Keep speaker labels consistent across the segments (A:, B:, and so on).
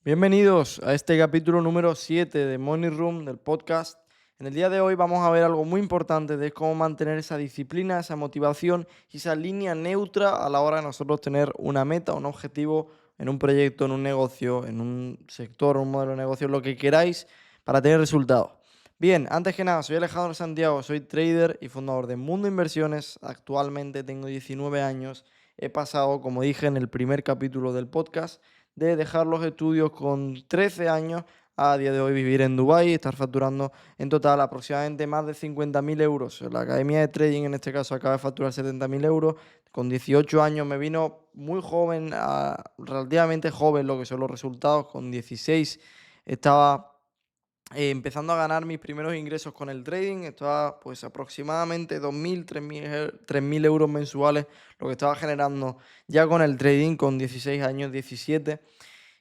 A: Bienvenidos a este capítulo número 7 de Money Room del podcast. En el día de hoy vamos a ver algo muy importante de cómo mantener esa disciplina, esa motivación y esa línea neutra a la hora de nosotros tener una meta, un objetivo en un proyecto, en un negocio, en un sector, un modelo de negocio, lo que queráis para tener resultados. Bien, antes que nada, soy Alejandro Santiago, soy trader y fundador de Mundo Inversiones. Actualmente tengo 19 años. He pasado, como dije en el primer capítulo del podcast, de dejar los estudios con 13 años a día de hoy vivir en Dubái y estar facturando en total aproximadamente más de 50.000 euros. La academia de trading en este caso acaba de facturar 70.000 euros. Con 18 años me vino muy joven, relativamente joven lo que son los resultados. Con 16 estaba empezando a ganar mis primeros ingresos con el trading. Estaba pues aproximadamente 2.000, 3.000 euros mensuales lo que estaba generando ya con el trading con 16 años, 17.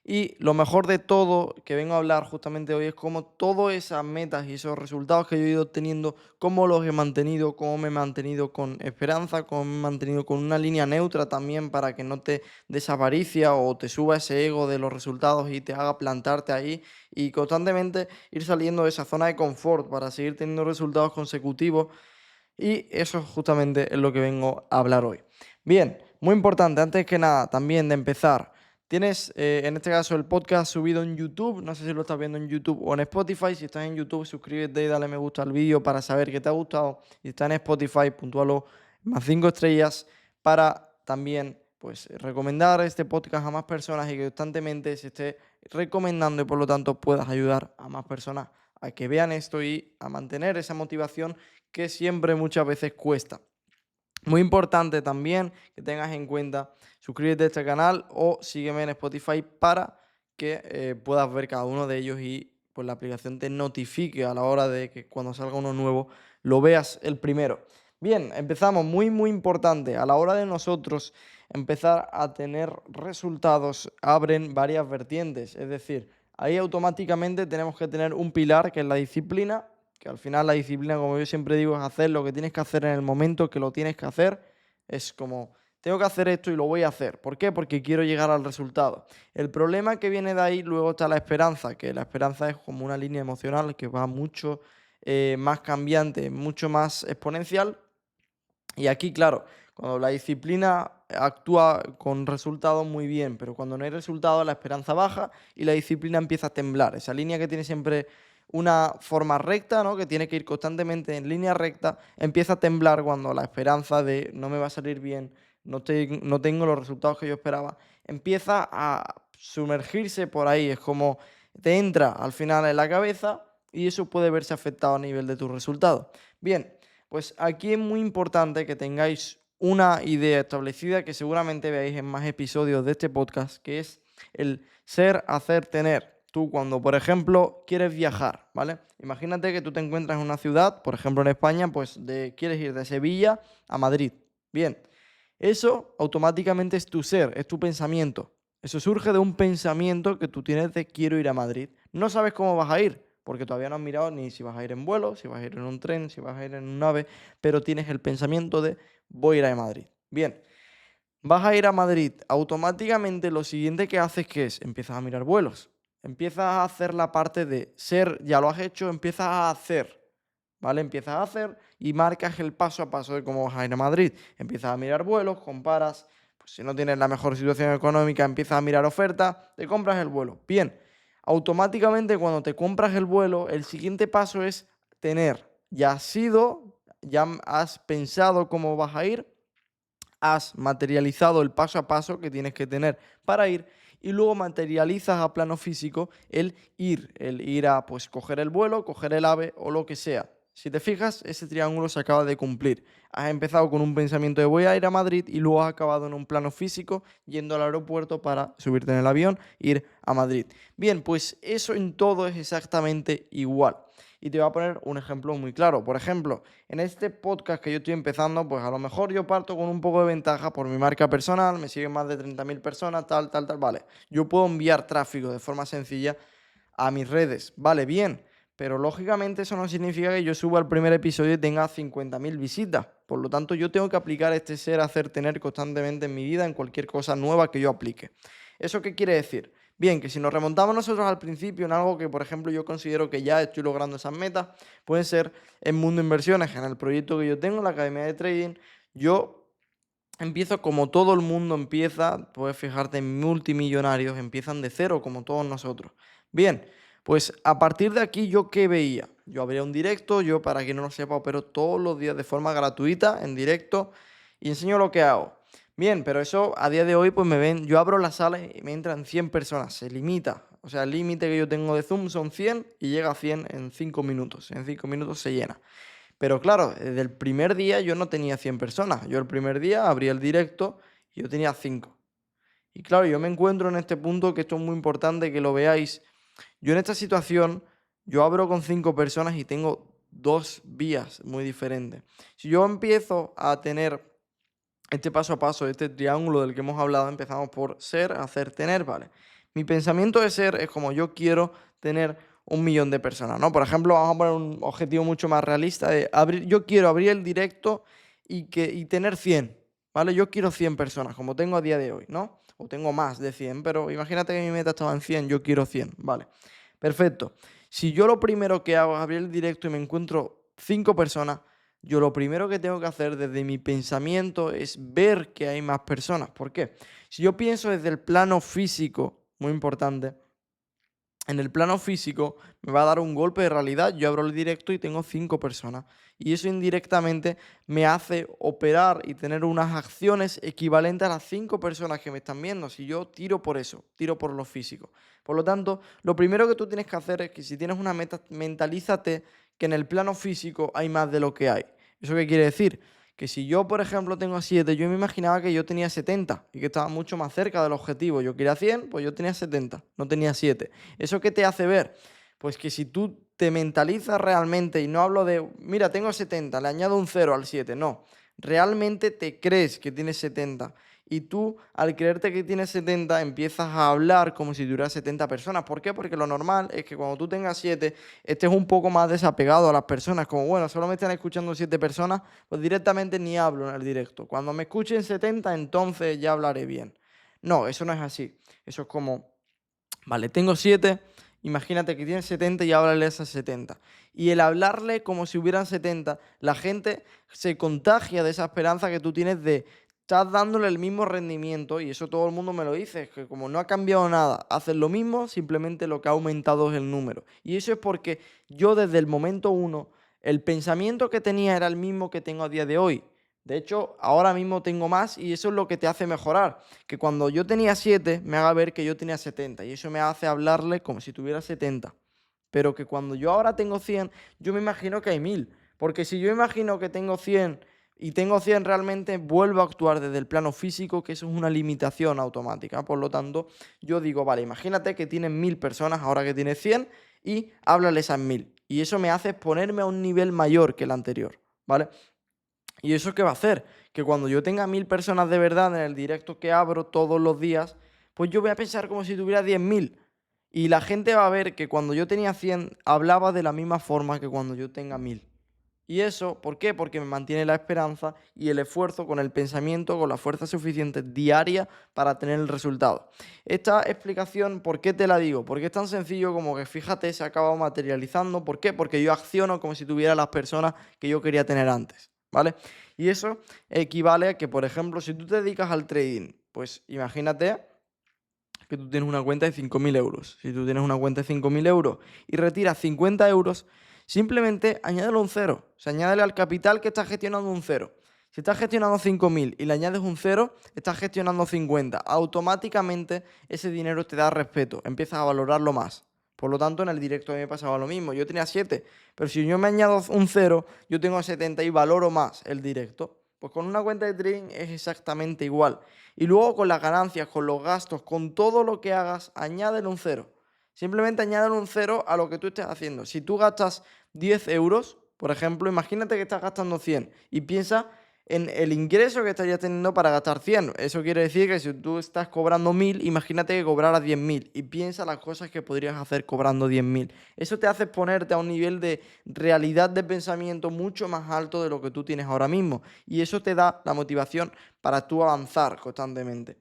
A: Y lo mejor de todo que vengo a hablar justamente hoy es cómo todas esas metas y esos resultados que yo he ido obteniendo, cómo los he mantenido, cómo me he mantenido con esperanza, cómo me he mantenido con una línea neutra también para que no te desavaricia o te suba ese ego de los resultados y te haga plantarte ahí y constantemente ir saliendo de esa zona de confort para seguir teniendo resultados consecutivos. Y eso justamente es lo que vengo a hablar hoy. Bien, muy importante, antes que nada, también de empezar, tienes en este caso el podcast subido en YouTube, no sé si lo estás viendo en YouTube o en Spotify. Si estás en YouTube, suscríbete y dale me gusta al vídeo para saber que te ha gustado. Si estás en Spotify, puntúalo más 5 estrellas para también pues recomendar este podcast a más personas y que constantemente se esté recomendando y por lo tanto puedas ayudar a más personas a que vean esto y a mantener esa motivación que siempre muchas veces cuesta. Muy importante también que tengas en cuenta suscríbete a este canal o sígueme en Spotify para que puedas ver cada uno de ellos y pues la aplicación te notifique a la hora de que cuando salga uno nuevo lo veas el primero. Bien, empezamos. Muy importante. A la hora de nosotros empezar a tener resultados, abren varias vertientes. Es decir, ahí automáticamente tenemos que tener un pilar que es la disciplina, que al final la disciplina, como yo siempre digo, es hacer lo que tienes que hacer en el momento que lo tienes que hacer. Es como, tengo que hacer esto y lo voy a hacer. ¿Por qué? Porque quiero llegar al resultado. El problema que viene de ahí luego está la esperanza, que la esperanza es como una línea emocional que va mucho más cambiante, mucho más exponencial. Y aquí, claro, cuando la disciplina actúa con resultados muy bien, pero cuando no hay resultados la esperanza baja y la disciplina empieza a temblar. Esa línea que tiene siempre una forma recta, ¿no? Que tiene que ir constantemente en línea recta, empieza a temblar cuando la esperanza de no me va a salir bien, no tengo los resultados que yo esperaba, empieza a sumergirse por ahí. Es como te entra al final en la cabeza y eso puede verse afectado a nivel de tus resultados. Bien, pues aquí es muy importante que tengáis una idea establecida que seguramente veáis en más episodios de este podcast, que es el ser, hacer, tener. Tú cuando, por ejemplo, quieres viajar, ¿vale? Imagínate que tú te encuentras en una ciudad, por ejemplo en España, pues quieres ir de Sevilla a Madrid. Bien, eso automáticamente es tu ser, es tu pensamiento. Eso surge de un pensamiento que tú tienes de quiero ir a Madrid. No sabes cómo vas a ir, porque todavía no has mirado ni si vas a ir en vuelo, si vas a ir en un tren, si vas a ir en un ave, pero tienes el pensamiento de voy a ir a Madrid. Bien, vas a ir a Madrid, automáticamente lo siguiente que haces que es, empiezas a mirar vuelos, empiezas a hacer la parte de ser, ya lo has hecho, empiezas a hacer, ¿vale? Empiezas a hacer y marcas el paso a paso de cómo vas a ir a Madrid. Empiezas a mirar vuelos, comparas, pues si no tienes la mejor situación económica, empiezas a mirar ofertas, te compras el vuelo. Bien, automáticamente cuando te compras el vuelo, el siguiente paso es tener, ya has sido, ya has pensado cómo vas a ir, has materializado el paso a paso que tienes que tener para ir y luego materializas a plano físico el ir a pues coger el vuelo, coger el ave o lo que sea. Si te fijas, ese triángulo se acaba de cumplir. Has empezado con un pensamiento de voy a ir a Madrid y luego has acabado en un plano físico yendo al aeropuerto para subirte en el avión e ir a Madrid. Bien, pues eso en todo es exactamente igual. Y te voy a poner un ejemplo muy claro. Por ejemplo, en este podcast que yo estoy empezando, pues a lo mejor yo parto con un poco de ventaja por mi marca personal, me siguen más de 30.000 personas, tal, vale. Yo puedo enviar tráfico de forma sencilla a mis redes, vale, bien, pero lógicamente eso no significa que yo suba el primer episodio y tenga 50.000 visitas. Por lo tanto, yo tengo que aplicar este ser, hacer, tener constantemente en mi vida, en cualquier cosa nueva que yo aplique. ¿Eso qué quiere decir? Bien, que si nos remontamos nosotros al principio en algo que, por ejemplo, yo considero que ya estoy logrando esas metas, pueden ser en Mundo Inversiones, en el proyecto que yo tengo, en la Academia de Trading. Yo empiezo como todo el mundo empieza, puedes fijarte en multimillonarios, empiezan de cero como todos nosotros. Bien, pues a partir de aquí, ¿yo qué veía? Yo abría un directo, yo para quien no lo sepa, opero todos los días de forma gratuita, en directo, y enseño lo que hago. Bien, pero eso a día de hoy pues me ven, yo abro la sala y me entran 100 personas, se limita. O sea, el límite que yo tengo de Zoom son 100 y llega a 100 en 5 minutos. En 5 minutos se llena. Pero claro, desde el primer día yo no tenía 100 personas. Yo el primer día abrí el directo y yo tenía 5. Y claro, yo me encuentro en este punto que esto es muy importante que lo veáis. Yo en esta situación, yo abro con 5 personas y tengo dos vías muy diferentes. Si yo empiezo a tener este paso a paso, este triángulo del que hemos hablado, empezamos por ser, hacer, tener, ¿vale? Mi pensamiento de ser es como yo quiero tener 1 millón de personas, ¿no? Por ejemplo, vamos a poner un objetivo mucho más realista de abrir, yo quiero abrir el directo y tener 100, ¿vale? Yo quiero 100 personas, como tengo a día de hoy, ¿no? O tengo más de 100, pero imagínate que mi meta estaba en 100, yo quiero 100, ¿vale? Perfecto. Si yo lo primero que hago es abrir el directo y me encuentro 5 personas, yo lo primero que tengo que hacer desde mi pensamiento es ver que hay más personas. ¿Por qué? Si yo pienso desde el plano físico, muy importante, en el plano físico me va a dar un golpe de realidad. Yo abro el directo y tengo 5 personas. Y eso indirectamente me hace operar y tener unas acciones equivalentes a las 5 personas que me están viendo. Si yo tiro por eso, tiro por lo físico. Por lo tanto, lo primero que tú tienes que hacer es que si tienes una meta, mentalízate que en el plano físico hay más de lo que hay. ¿Eso qué quiere decir? Que si yo, por ejemplo, tengo 7, yo me imaginaba que yo tenía 70 y que estaba mucho más cerca del objetivo. Yo quería 100, pues yo tenía 70, no tenía 7. ¿Eso qué te hace ver? Pues que si tú te mentalizas realmente, y no hablo de, mira, tengo 70, le añado un 0 al 7, no. Realmente te crees que tienes 70 y tú, al creerte que tienes 70, empiezas a hablar como si tuvieras 70 personas. ¿Por qué? Porque lo normal es que cuando tú tengas 7, estés un poco más desapegado a las personas. Como, bueno, solo me están escuchando 7 personas, pues directamente ni hablo en el directo. Cuando me escuchen 70, entonces ya hablaré bien. No, eso no es así. Eso es como, vale, tengo 7, imagínate que tienes 70 y háblale a esas 70. Y el hablarle como si hubieran 70, la gente se contagia de esa esperanza que tú tienes de estás dándole el mismo rendimiento, y eso todo el mundo me lo dice, es que como no ha cambiado nada, haces lo mismo, simplemente lo que ha aumentado es el número. Y eso es porque yo desde el momento uno, el pensamiento que tenía era el mismo que tengo a día de hoy. De hecho, ahora mismo tengo más y eso es lo que te hace mejorar. Que cuando yo tenía 7, me haga ver que yo tenía 70 y eso me hace hablarle como si tuviera 70. Pero que cuando yo ahora tengo 100, yo me imagino que hay 1000. Porque si yo imagino que tengo 100 y tengo 100 realmente, vuelvo a actuar desde el plano físico, que eso es una limitación automática. Por lo tanto, yo digo, vale, imagínate que tienes 1000 personas ahora que tienes 100 y háblales a 1000. Y eso me hace ponerme a un nivel mayor que el anterior, ¿vale? ¿Y eso qué va a hacer? Que cuando yo tenga 1000 personas de verdad en el directo que abro todos los días, pues yo voy a pensar como si tuviera 10.000. Y la gente va a ver que cuando yo tenía 100 hablaba de la misma forma que cuando yo tenga 1000. ¿Y eso por qué? Porque me mantiene la esperanza y el esfuerzo con el pensamiento, con la fuerza suficiente diaria para tener el resultado. Esta explicación, ¿por qué te la digo? Porque es tan sencillo como que fíjate, se ha acabado materializando. ¿Por qué? Porque yo acciono como si tuviera las personas que yo quería tener antes, ¿vale? Y eso equivale a que, por ejemplo, si tú te dedicas al trading, pues imagínate que tú tienes una cuenta de 5.000 euros. Si tú tienes una cuenta de 5.000 euros y retiras 50 euros, simplemente añádele un cero. O sea, añádele al capital que estás gestionando un cero. Si estás gestionando 5.000 y le añades un cero, estás gestionando 50. Automáticamente ese dinero te da respeto, empiezas a valorarlo más. Por lo tanto, en el directo a mí me pasaba lo mismo. Yo tenía 7, pero si yo me añado un cero, yo tengo 70 y valoro más el directo. Pues con una cuenta de trading es exactamente igual. Y luego con las ganancias, con los gastos, con todo lo que hagas, añádele un cero. Simplemente añádele un cero a lo que tú estés haciendo. Si tú gastas 10 euros, por ejemplo, imagínate que estás gastando 100 y piensa en el ingreso que estarías teniendo para gastar 100. Eso quiere decir que si tú estás cobrando 1000, imagínate que cobraras 10.000 y piensa las cosas que podrías hacer cobrando 10.000. Eso te hace ponerte a un nivel de realidad de pensamiento mucho más alto de lo que tú tienes ahora mismo y eso te da la motivación para tú avanzar constantemente.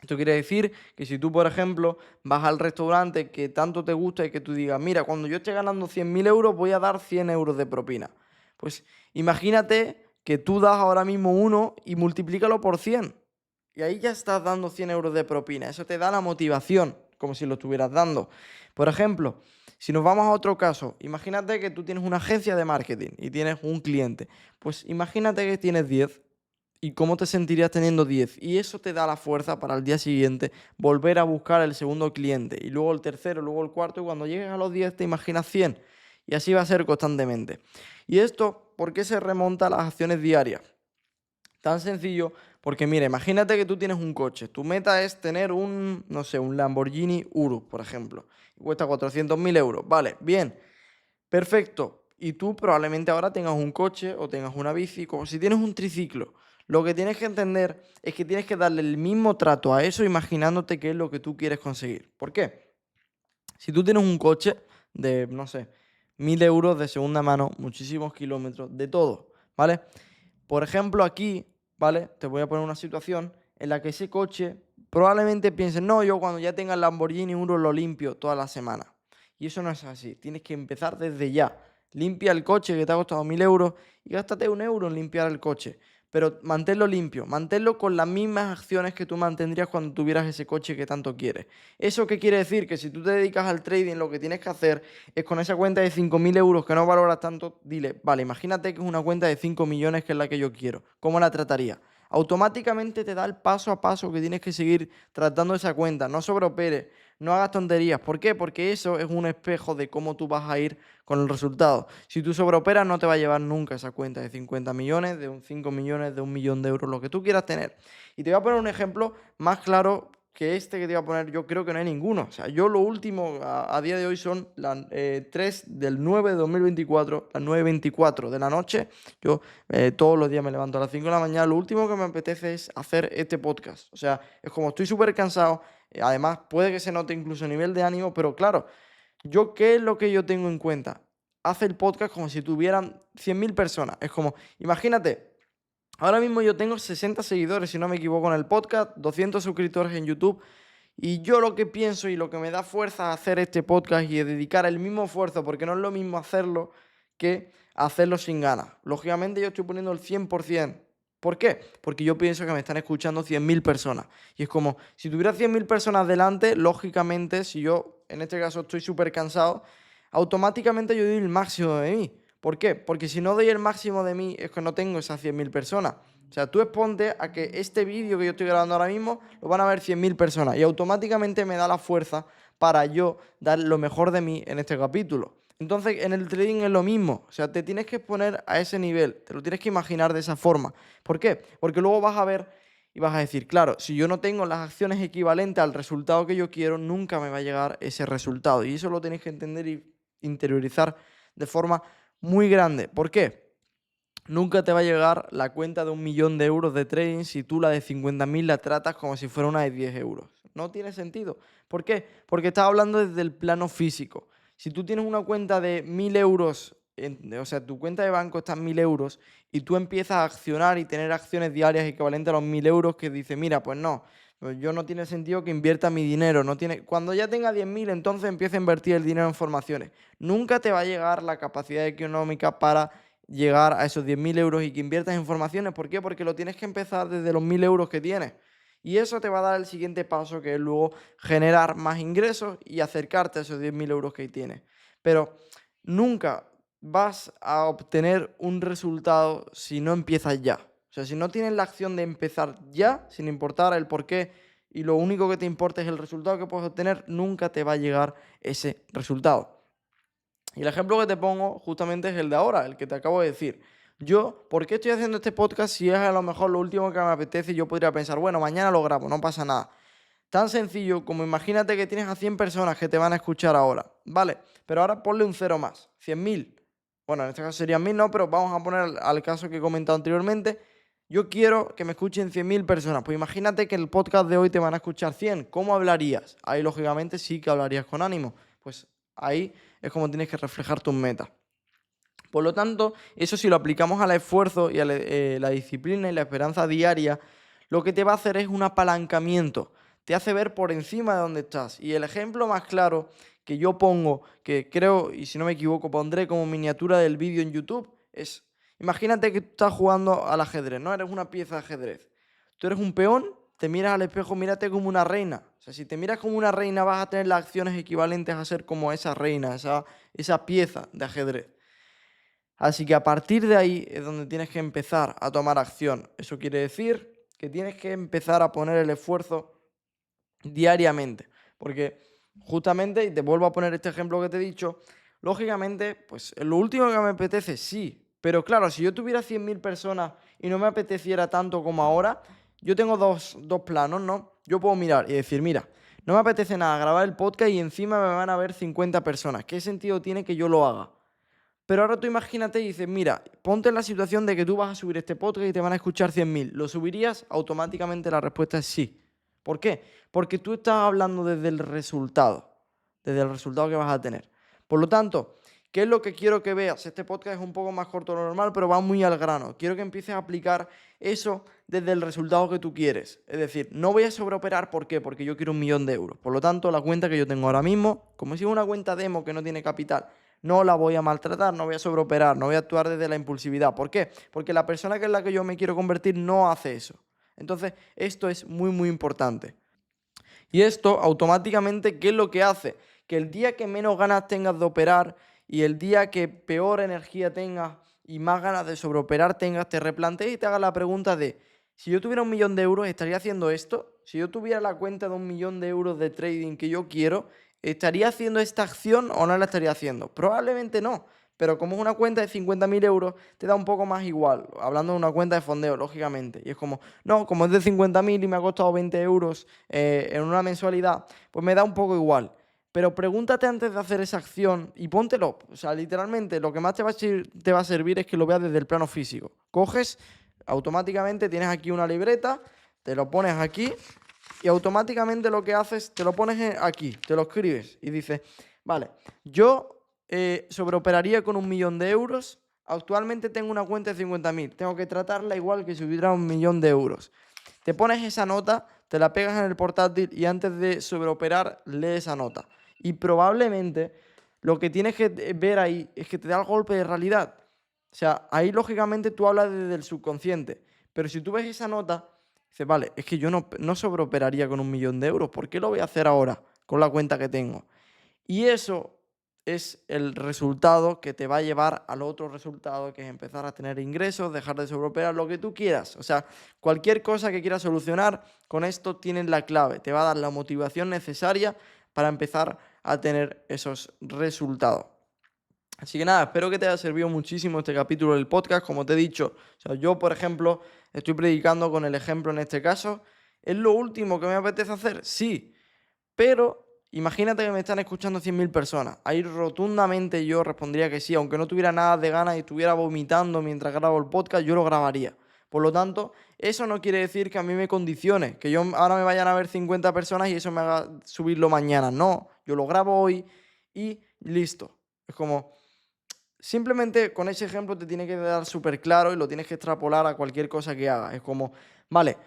A: Esto quiere decir que si tú, por ejemplo, vas al restaurante que tanto te gusta y que tú digas, mira, cuando yo esté ganando 100.000 euros voy a dar 100 euros de propina. Pues imagínate que tú das ahora mismo uno y multiplícalo por 100. Y ahí ya estás dando 100 euros de propina. Eso te da la motivación, como si lo estuvieras dando. Por ejemplo, si nos vamos a otro caso, imagínate que tú tienes una agencia de marketing y tienes un cliente. Pues imagínate que tienes 10. ¿Y cómo te sentirías teniendo 10? Y eso te da la fuerza para el día siguiente volver a buscar el segundo cliente, y luego el tercero, luego el cuarto, y cuando llegues a los 10 te imaginas 100. Y así va a ser constantemente. ¿Y esto por qué se remonta a las acciones diarias? Tan sencillo, porque mira, imagínate que tú tienes un coche. Tu meta es tener un, no sé, un Lamborghini Urus, por ejemplo. Y cuesta 400.000 euros. Vale, bien, perfecto. Y tú probablemente ahora tengas un coche o tengas una bici, como si tienes un triciclo. Lo que tienes que entender es que tienes que darle el mismo trato a eso imaginándote qué es lo que tú quieres conseguir. ¿Por qué? Si tú tienes un coche de, no sé, 1.000 euros de segunda mano, muchísimos kilómetros, de todo, ¿vale? Por ejemplo, aquí, ¿vale? Te voy a poner una situación en la que ese coche probablemente pienses, no, yo cuando ya tenga el Lamborghini Urus lo limpio toda la semana. Y eso no es así. Tienes que empezar desde ya. Limpia el coche que te ha costado 1.000 euros y gástate 1 euro en limpiar el coche. Pero manténlo limpio, manténlo con las mismas acciones que tú mantendrías cuando tuvieras ese coche que tanto quieres. ¿Eso qué quiere decir? Que si tú te dedicas al trading, lo que tienes que hacer es con esa cuenta de 5.000 euros que no valoras tanto, dile, vale, imagínate que es una cuenta de 5 millones que es la que yo quiero. ¿Cómo la trataría? Automáticamente te da el paso a paso que tienes que seguir tratando esa cuenta. No sobreoperes, no hagas tonterías. ¿Por qué? Porque eso es un espejo de cómo tú vas a ir con el resultado. Si tú sobreoperas, no te va a llevar nunca esa cuenta de 50 millones, de 5 millones, de 1 millón de euros, lo que tú quieras tener. Y te voy a poner un ejemplo más claro que este que te voy a poner. Yo creo que no hay ninguno. O sea, yo lo último a día de hoy son las 3 del 9 de 2024, las 9:24 de la noche. Yo todos los días me levanto a las 5 de la mañana. Lo último que me apetece es hacer este podcast. O sea, es como estoy súper cansado. Además, puede que se note incluso a nivel de ánimo, pero claro, yo, ¿qué es lo que yo tengo en cuenta? Hace el podcast como si tuvieran 100.000 personas. Es como, imagínate, ahora mismo yo tengo 60 seguidores, si no me equivoco, en el podcast, 200 suscriptores en YouTube. Y yo lo que pienso y lo que me da fuerza a hacer este podcast y a dedicar el mismo esfuerzo, porque no es lo mismo hacerlo que hacerlo sin ganas. Lógicamente yo estoy poniendo el 100%. ¿Por qué? Porque yo pienso que me están escuchando 100.000 personas. Y es como, si tuviera 100.000 personas delante, lógicamente, si yo en este caso estoy súper cansado, automáticamente yo doy el máximo de mí. ¿Por qué? Porque si no doy el máximo de mí, es que no tengo esas 100.000 personas. O sea, tú exponte a que este vídeo que yo estoy grabando ahora mismo lo van a ver 100.000 personas y automáticamente me da la fuerza para yo dar lo mejor de mí en este capítulo. Entonces, en el trading es lo mismo. O sea, te tienes que exponer a ese nivel, te lo tienes que imaginar de esa forma. ¿Por qué? Porque luego vas a ver y vas a decir, claro, si yo no tengo las acciones equivalentes al resultado que yo quiero, nunca me va a llegar ese resultado. Y eso lo tienes que entender y interiorizar de forma muy grande. ¿Por qué? Nunca te va a llegar la cuenta de 1 millón de euros de trading si tú la de 50.000 la tratas como si fuera una de 10 euros. No tiene sentido. ¿Por qué? Porque estás hablando desde el plano físico. Si tú tienes una cuenta de 1.000 euros, o sea, tu cuenta de banco está en 1.000 euros y tú empiezas a accionar y tener acciones diarias equivalentes a los 1.000 euros que dice, mira, pues no, pues yo no tiene sentido que invierta mi dinero. No tiene... Cuando ya tenga 10.000, entonces empieza a invertir el dinero en formaciones. Nunca te va a llegar la capacidad económica para llegar a esos 10.000 euros y que inviertas en formaciones. ¿Por qué? Porque lo tienes que empezar desde los 1.000 euros que tienes. Y eso te va a dar el siguiente paso, que es luego generar más ingresos y acercarte a esos 10.000 euros que tienes. Pero nunca vas a obtener un resultado si no empiezas ya. O sea, si no tienes la acción de empezar ya, sin importar el por qué, y lo único que te importa es el resultado que puedes obtener, nunca te va a llegar ese resultado. Y el ejemplo que te pongo justamente es el de ahora, el que te acabo de decir. Yo, ¿por qué estoy haciendo este podcast si es a lo mejor lo último que me apetece y yo podría pensar, bueno, mañana lo grabo, no pasa nada? Tan sencillo como imagínate que tienes a 100 personas que te van a escuchar ahora, ¿vale? Pero ahora ponle un cero más, 100.000. Bueno, en este caso serían 1.000, no, pero vamos a poner al caso que he comentado anteriormente. Yo quiero que me escuchen 100.000 personas. Pues imagínate que el podcast de hoy te van a escuchar 100. ¿Cómo hablarías? Ahí, lógicamente, sí que hablarías con ánimo. Pues ahí es como tienes que reflejar tus metas. Por lo tanto, eso si lo aplicamos al esfuerzo y a la disciplina y la esperanza diaria, lo que te va a hacer es un apalancamiento. te hace ver por encima de donde estás. Y el ejemplo más claro que yo pongo, que creo, y si no me equivoco, pondré como miniatura del vídeo en YouTube, es, imagínate que tú estás jugando al ajedrez, ¿no? Eres una pieza de ajedrez. Tú eres un peón, te miras al espejo, mírate como una reina. O sea, si te miras como una reina, vas a tener las acciones equivalentes a ser como esa reina, esa pieza de ajedrez. Así que a partir de ahí es donde tienes que empezar a tomar acción. Eso quiere decir que tienes que empezar a poner el esfuerzo diariamente. Porque justamente, y te vuelvo a poner este ejemplo que te he dicho, lógicamente, pues lo último que me apetece, sí. Pero claro, si yo tuviera 100.000 personas y no me apeteciera tanto como ahora, yo tengo dos planos, ¿no? Yo puedo mirar y decir, mira, no me apetece nada grabar el podcast y encima me van a ver 50 personas. ¿Qué sentido tiene que yo lo haga? Pero ahora tú imagínate y dices, mira, ponte en la situación de que tú vas a subir este podcast y te van a escuchar 100.000. ¿Lo subirías? Automáticamente la respuesta es sí. ¿Por qué? Porque tú estás hablando desde el resultado que vas a tener. Por lo tanto, ¿qué es lo que quiero que veas? Este podcast es un poco más corto de lo normal, pero va muy al grano. Quiero que empieces a aplicar eso desde el resultado que tú quieres. Es decir, no voy a sobreoperar, ¿por qué? Porque yo quiero 1.000.000 de euros. Por lo tanto, la cuenta que yo tengo ahora mismo, como si es una cuenta demo que no tiene capital, no la voy a maltratar, no voy a sobreoperar, no voy a actuar desde la impulsividad. ¿Por qué? Porque la persona que es la que yo me quiero convertir no hace eso. Entonces, esto es muy, muy importante. Y esto automáticamente, ¿qué es lo que hace? Que el día que menos ganas tengas de operar y el día que peor energía tengas y más ganas de sobreoperar tengas, te replantees y te hagas la pregunta de, si yo tuviera 1.000.000 de euros, ¿estaría haciendo esto? Si yo tuviera la cuenta de 1.000.000 de euros de trading que yo quiero, ¿estaría haciendo esta acción o no la estaría haciendo? Probablemente no. Pero como es una cuenta de 50.000 euros, te da un poco más igual. Hablando de una cuenta de fondeo, lógicamente. Y es como, no, como es de 50.000 y me ha costado 20 euros en una mensualidad, pues me da un poco igual. Pero pregúntate antes de hacer esa acción y póntelo. O sea, literalmente lo que más te va a servir es que lo veas desde el plano físico. Coges, automáticamente tienes aquí una libreta, te lo pones aquí y automáticamente lo que haces, te lo pones aquí, te lo escribes y dices, vale, yo sobreoperaría con 1.000.000 de euros. Actualmente tengo una cuenta de 50.000. Tengo que tratarla igual que si hubiera 1.000.000 de euros. Te pones esa nota, te la pegas en el portátil y antes de sobreoperar, lee esa nota. Y probablemente lo que tienes que ver ahí es que te da el golpe de realidad. O sea, ahí lógicamente tú hablas desde el subconsciente. Pero si tú ves esa nota, dices, vale, es que yo no sobreoperaría con 1.000.000 de euros. ¿Por qué lo voy a hacer ahora con la cuenta que tengo? Y eso es el resultado que te va a llevar al otro resultado, que es empezar a tener ingresos, dejar de sobreoperar, lo que tú quieras. O sea, cualquier cosa que quieras solucionar, con esto tienes la clave. Te va a dar la motivación necesaria para empezar a tener esos resultados. Así que nada, espero que te haya servido muchísimo este capítulo del podcast. Como te he dicho, o sea, yo, por ejemplo, estoy predicando con el ejemplo en este caso. ¿Es lo último que me apetece hacer? Sí, pero imagínate que me están escuchando 100.000 personas. Ahí rotundamente yo respondería que sí, aunque no tuviera nada de ganas y estuviera vomitando mientras grabo el podcast, yo lo grabaría. Por lo tanto, eso no quiere decir que a mí me condicione, que yo ahora me vayan a ver 50 personas y eso me haga subirlo mañana. No, yo lo grabo hoy y listo. Es como, simplemente con ese ejemplo te tiene que quedar súper claro y lo tienes que extrapolar a cualquier cosa que hagas. Es como, vale,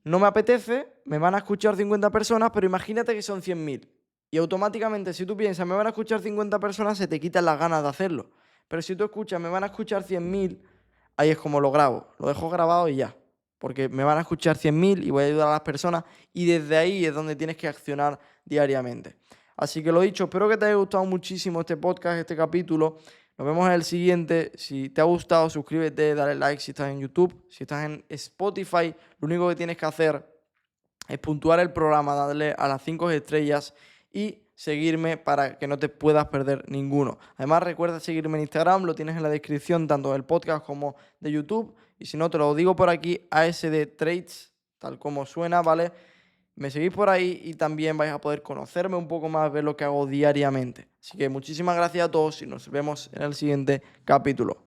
A: no me apetece, me van a escuchar 50 personas, pero imagínate que son 100.000. Y automáticamente, si tú piensas, me van a escuchar 50 personas, se te quitan las ganas de hacerlo. Pero si tú escuchas, me van a escuchar 100.000, ahí es como lo grabo. Lo dejo grabado y ya. Porque me van a escuchar 100.000 y voy a ayudar a las personas. Y desde ahí es donde tienes que accionar diariamente. Así que lo dicho, espero que te haya gustado muchísimo este podcast, este capítulo. Nos vemos en el siguiente. Si te ha gustado, suscríbete, dale like si estás en YouTube. Si estás en Spotify, lo único que tienes que hacer es puntuar el programa, darle a las 5 estrellas y seguirme para que no te puedas perder ninguno. Además, recuerda seguirme en Instagram, lo tienes en la descripción tanto del podcast como de YouTube. Y si no, te lo digo por aquí, ASD Trades, tal como suena, ¿vale? Me seguís por ahí y también vais a poder conocerme un poco más, ver lo que hago diariamente. Así que muchísimas gracias a todos y nos vemos en el siguiente capítulo.